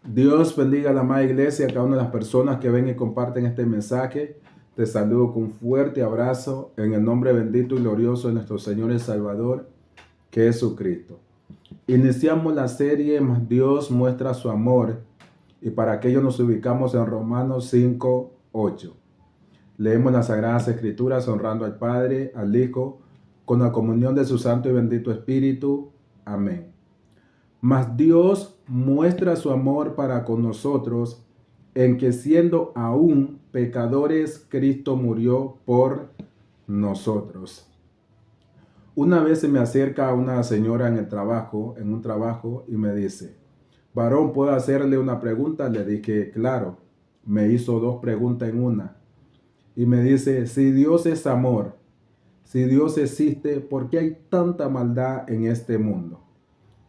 Dios bendiga a la amada iglesia, a cada una de las personas que ven y comparten este mensaje. Te saludo con un fuerte abrazo en el nombre bendito y glorioso de nuestro Señor y Salvador, que es Jesucristo. Iniciamos la serie Más Dios muestra su amor y para aquello nos ubicamos en Romanos 5:8. Leemos las Sagradas Escrituras honrando al Padre, al Hijo, con la comunión de su Santo y bendito Espíritu. Amén. Mas Dios muestra su amor para con nosotros en que siendo aún pecadores, Cristo murió por nosotros. Una vez se me acerca una señora en un trabajo, y me dice, varón, ¿puedo hacerle una pregunta? Le dije, claro. Me hizo dos preguntas en una. Y me dice, si Dios es amor, si Dios existe, ¿por qué hay tanta maldad en este mundo?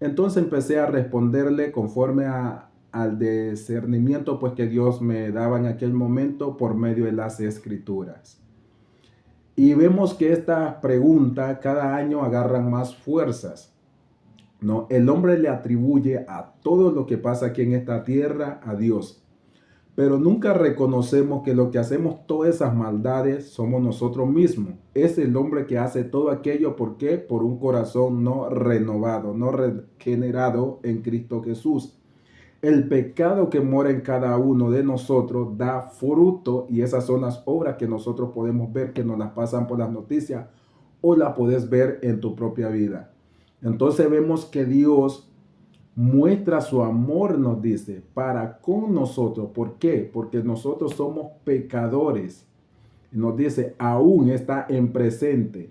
Entonces empecé a responderle conforme al discernimiento pues que Dios me daba en aquel momento por medio de las escrituras. Y vemos que esta pregunta cada año agarran más fuerzas, ¿no? El hombre le atribuye a todo lo que pasa aquí en esta tierra a Dios, pero nunca reconocemos que lo que hacemos todas esas maldades somos nosotros mismos. Es el hombre que hace todo aquello. ¿Por qué? Por un corazón no renovado, no regenerado en Cristo Jesús. El pecado que mora en cada uno de nosotros da fruto y esas son las obras que nosotros podemos ver, que nos las pasan por las noticias o la puedes ver en tu propia vida. Entonces vemos que Dios muestra su amor, nos dice, para con nosotros. ¿Por qué? Porque nosotros somos pecadores. Nos dice, aún está en presente.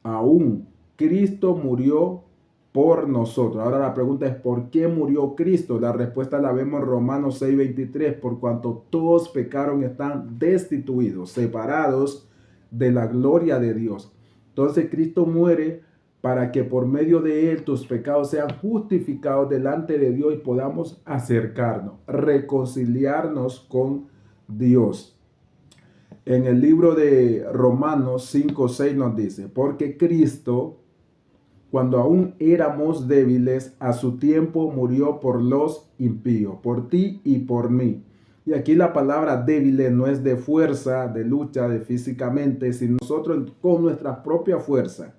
Aún Cristo murió por nosotros. Ahora la pregunta es, ¿por qué murió Cristo? La respuesta la vemos en Romanos 6:23. Por cuanto todos pecaron, están destituidos, separados de la gloria de Dios. Entonces Cristo muere para que por medio de él tus pecados sean justificados delante de Dios y podamos acercarnos, reconciliarnos con Dios. En el libro de Romanos 5:6 nos dice, porque Cristo, cuando aún éramos débiles, a su tiempo murió por los impíos, por ti y por mí. Y aquí la palabra débiles no es de fuerza, de lucha, de físicamente, sino nosotros con nuestra propia fuerza,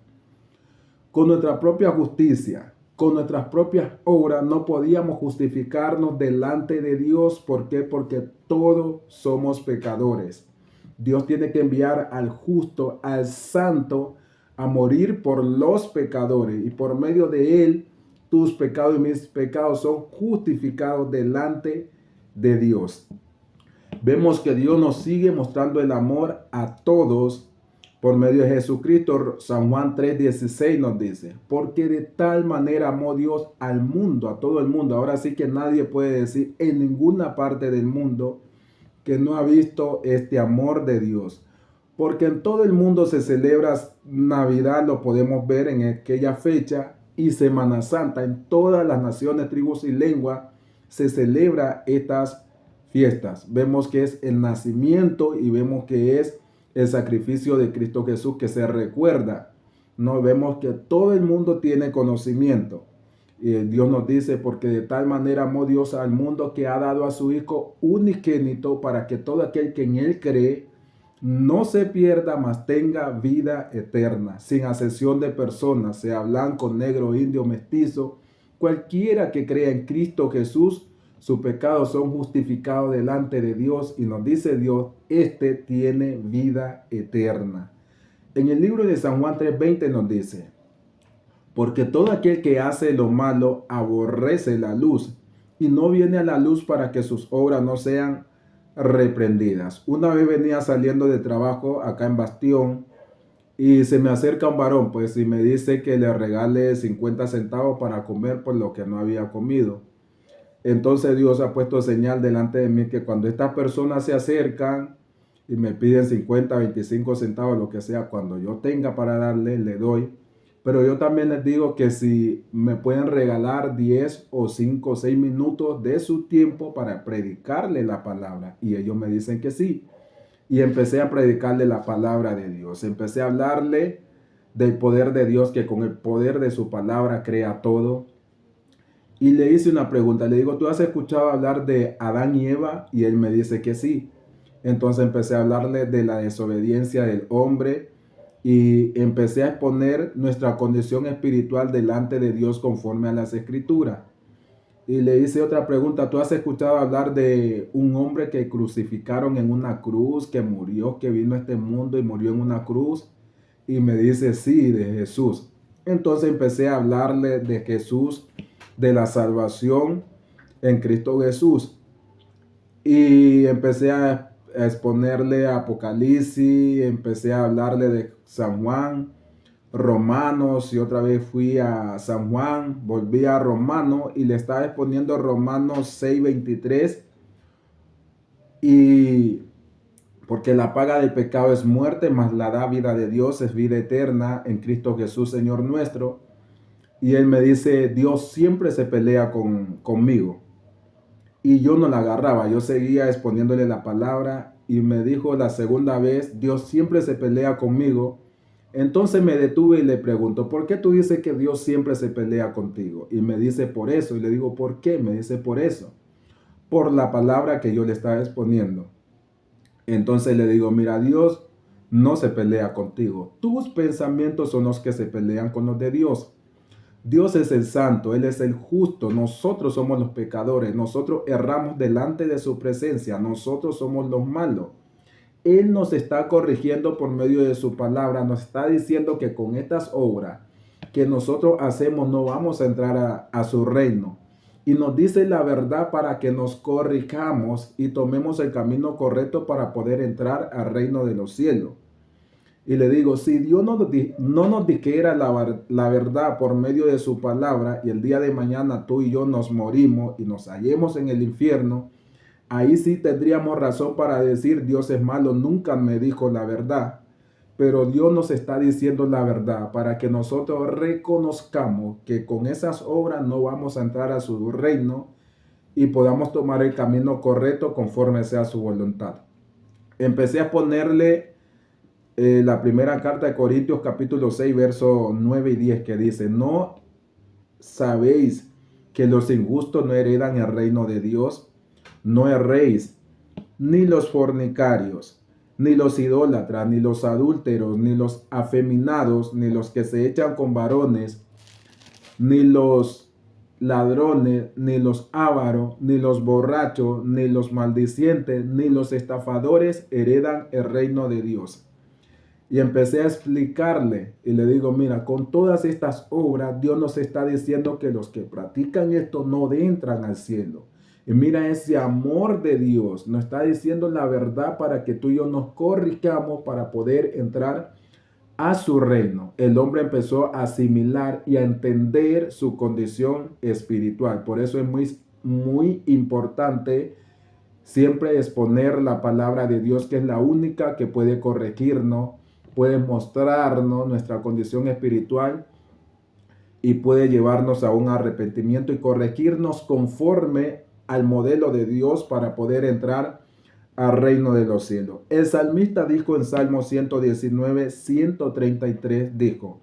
con nuestra propia justicia, con nuestras propias obras, no podíamos justificarnos delante de Dios. ¿Por qué? Porque todos somos pecadores. Dios tiene que enviar al justo, al santo, a morir por los pecadores. Y por medio de él, tus pecados y mis pecados son justificados delante de Dios. Vemos que Dios nos sigue mostrando el amor a todos por medio de Jesucristo. San Juan 3:16 nos dice, porque de tal manera amó Dios al mundo, a todo el mundo. Ahora sí que nadie puede decir en ninguna parte del mundo que no ha visto este amor de Dios. Porque en todo el mundo se celebra Navidad, lo podemos ver en aquella fecha, y Semana Santa. En todas las naciones, tribus y lenguas se celebra estas fiestas. Vemos que es el nacimiento y vemos que es el sacrificio de Cristo Jesús que se recuerda. No vemos que todo el mundo tiene conocimiento. Y Dios nos dice, porque de tal manera amó Dios al mundo que ha dado a su Hijo unigénito para que todo aquel que en él cree no se pierda, mas tenga vida eterna, sin acepción de personas, sea blanco, negro, indio, mestizo. Cualquiera que crea en Cristo Jesús, sus pecados son justificados delante de Dios y nos dice Dios, este tiene vida eterna. En el libro de San Juan 3:20 nos dice, porque todo aquel que hace lo malo aborrece la luz y no viene a la luz para que sus obras no sean reprendidas. Una vez venía saliendo de trabajo acá en Bastión y se me acerca un varón, pues, y me dice que le regale 50 centavos para comer por lo que no había comido. Entonces Dios ha puesto señal delante de mí que cuando estas personas se acercan y me piden 50, 25 centavos, lo que sea, cuando yo tenga para darle, le doy. Pero yo también les digo que si me pueden regalar 10 o 5 o 6 minutos de su tiempo para predicarle la palabra. Y ellos me dicen que sí. Y empecé a predicarle la palabra de Dios. Empecé a hablarle del poder de Dios, que con el poder de su palabra crea todo. Y le hice una pregunta, le digo, ¿tú has escuchado hablar de Adán y Eva? Y él me dice que sí. Entonces empecé a hablarle de la desobediencia del hombre y empecé a exponer nuestra condición espiritual delante de Dios conforme a las escrituras. Y le hice otra pregunta, ¿tú has escuchado hablar de un hombre que crucificaron en una cruz, que murió, que vino a este mundo y murió en una cruz? Y me dice, sí, de Jesús. Entonces empecé a hablarle de Jesús, de la salvación en Cristo Jesús. Y empecé a exponerle Apocalipsis, empecé a hablarle de San Juan, Romanos, y otra vez fui a San Juan, volví a Romanos y le estaba exponiendo Romanos 6:23, y porque la paga del pecado es muerte, mas la da vida de Dios es vida eterna en Cristo Jesús, Señor nuestro. Y él me dice, Dios siempre se pelea conmigo. Y yo no la agarraba, yo seguía exponiéndole la palabra y me dijo la segunda vez, Dios siempre se pelea conmigo. Entonces me detuve y le pregunto, ¿por qué tú dices que Dios siempre se pelea contigo? Y me dice, por eso. Y le digo, ¿por qué? Me dice, por eso. Por la palabra que yo le estaba exponiendo. Entonces le digo, mira, Dios no se pelea contigo. Tus pensamientos son los que se pelean con los de Dios. Dios es el santo, Él es el justo, nosotros somos los pecadores, nosotros erramos delante de su presencia, nosotros somos los malos. Él nos está corrigiendo por medio de su palabra, nos está diciendo que con estas obras que nosotros hacemos no vamos a entrar a su reino. Y nos dice la verdad para que nos corrijamos y tomemos el camino correcto para poder entrar al reino de los cielos. Y le digo, si Dios no nos dijera la verdad por medio de su palabra y el día de mañana tú y yo nos morimos y nos hallemos en el infierno, ahí sí tendríamos razón para decir Dios es malo, nunca me dijo la verdad. Pero Dios nos está diciendo la verdad para que nosotros reconozcamos que con esas obras no vamos a entrar a su reino y podamos tomar el camino correcto conforme sea su voluntad. Empecé a ponerle la primera carta de Corintios capítulo 6, versos 9 y 10 que dice, ¿no sabéis que los injustos no heredan el reino de Dios? No erréis, ni los fornicarios, ni los idólatras, ni los adúlteros, ni los afeminados, ni los que se echan con varones, ni los ladrones, ni los ávaros, ni los borrachos, ni los maldicientes, ni los estafadores heredan el reino de Dios. Y empecé a explicarle y le digo, mira, con todas estas obras, Dios nos está diciendo que los que practican esto no entran al cielo. Y mira ese amor de Dios, nos está diciendo la verdad para que tú y yo nos corrijamos para poder entrar a su reino. El hombre empezó a asimilar y a entender su condición espiritual. Por eso es muy importante siempre exponer la palabra de Dios, que es la única que puede corregirnos, puede mostrarnos nuestra condición espiritual y puede llevarnos a un arrepentimiento y corregirnos conforme al modelo de Dios para poder entrar al reino de los cielos. El salmista dijo en Salmo 119, 133, dijo,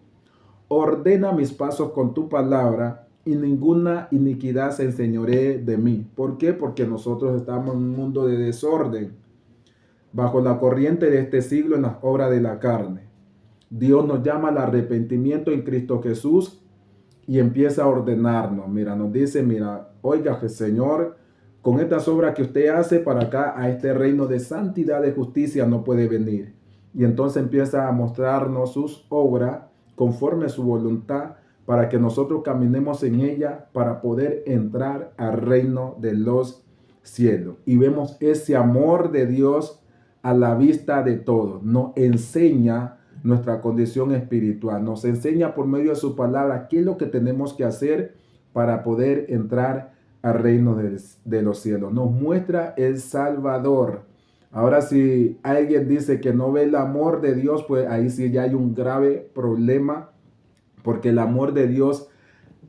ordena mis pasos con tu palabra y ninguna iniquidad se enseñoree de mí. ¿Por qué? Porque nosotros estamos en un mundo de desorden, bajo la corriente de este siglo en las obras de la carne. Dios nos llama al arrepentimiento en Cristo Jesús y empieza a ordenarnos. Mira, nos dice, mira, oiga, Señor, con estas obras que usted hace para acá, a este reino de santidad, de justicia, no puede venir. Y entonces empieza a mostrarnos sus obras conforme a su voluntad para que nosotros caminemos en ella para poder entrar al reino de los cielos. Y vemos ese amor de Dios a la vista de todos. Nos enseña nuestra condición espiritual. Nos enseña por medio de su palabra qué es lo que tenemos que hacer para poder entrar al reino de los cielos. Nos muestra el Salvador. Ahora, si alguien dice que no ve el amor de Dios, pues ahí sí ya hay un grave problema, porque el amor de Dios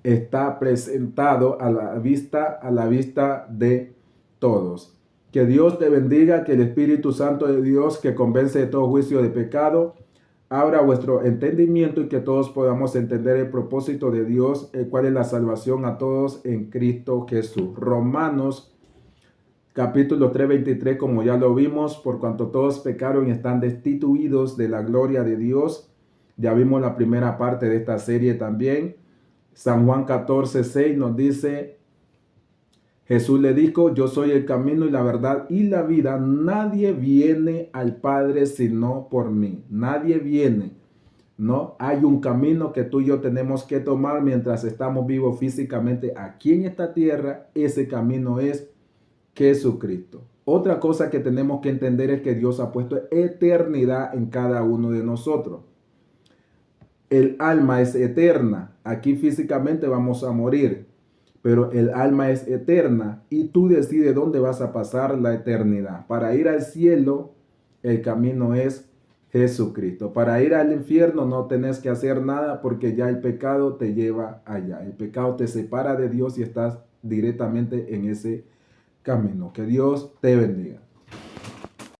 está presentado a la vista de todos. Que Dios te bendiga, que el Espíritu Santo de Dios, que convence de todo juicio de pecado, abra vuestro entendimiento y que todos podamos entender el propósito de Dios, el cual es la salvación a todos en Cristo Jesús. Romanos capítulo 3:23, como ya lo vimos, por cuanto todos pecaron y están destituidos de la gloria de Dios. Ya vimos la primera parte de esta serie también. San Juan 14:6 nos dice, Jesús le dijo, yo soy el camino y la verdad y la vida. Nadie viene al Padre sino por mí. Nadie viene, ¿no? Hay un camino que tú y yo tenemos que tomar mientras estamos vivos físicamente aquí en esta tierra. Ese camino es Jesucristo. Otra cosa que tenemos que entender es que Dios ha puesto eternidad en cada uno de nosotros. El alma es eterna. Aquí físicamente vamos a morir, pero el alma es eterna y tú decides dónde vas a pasar la eternidad. Para ir al cielo, el camino es Jesucristo. Para ir al infierno no tenés que hacer nada porque ya el pecado te lleva allá. El pecado te separa de Dios y estás directamente en ese camino. Que Dios te bendiga.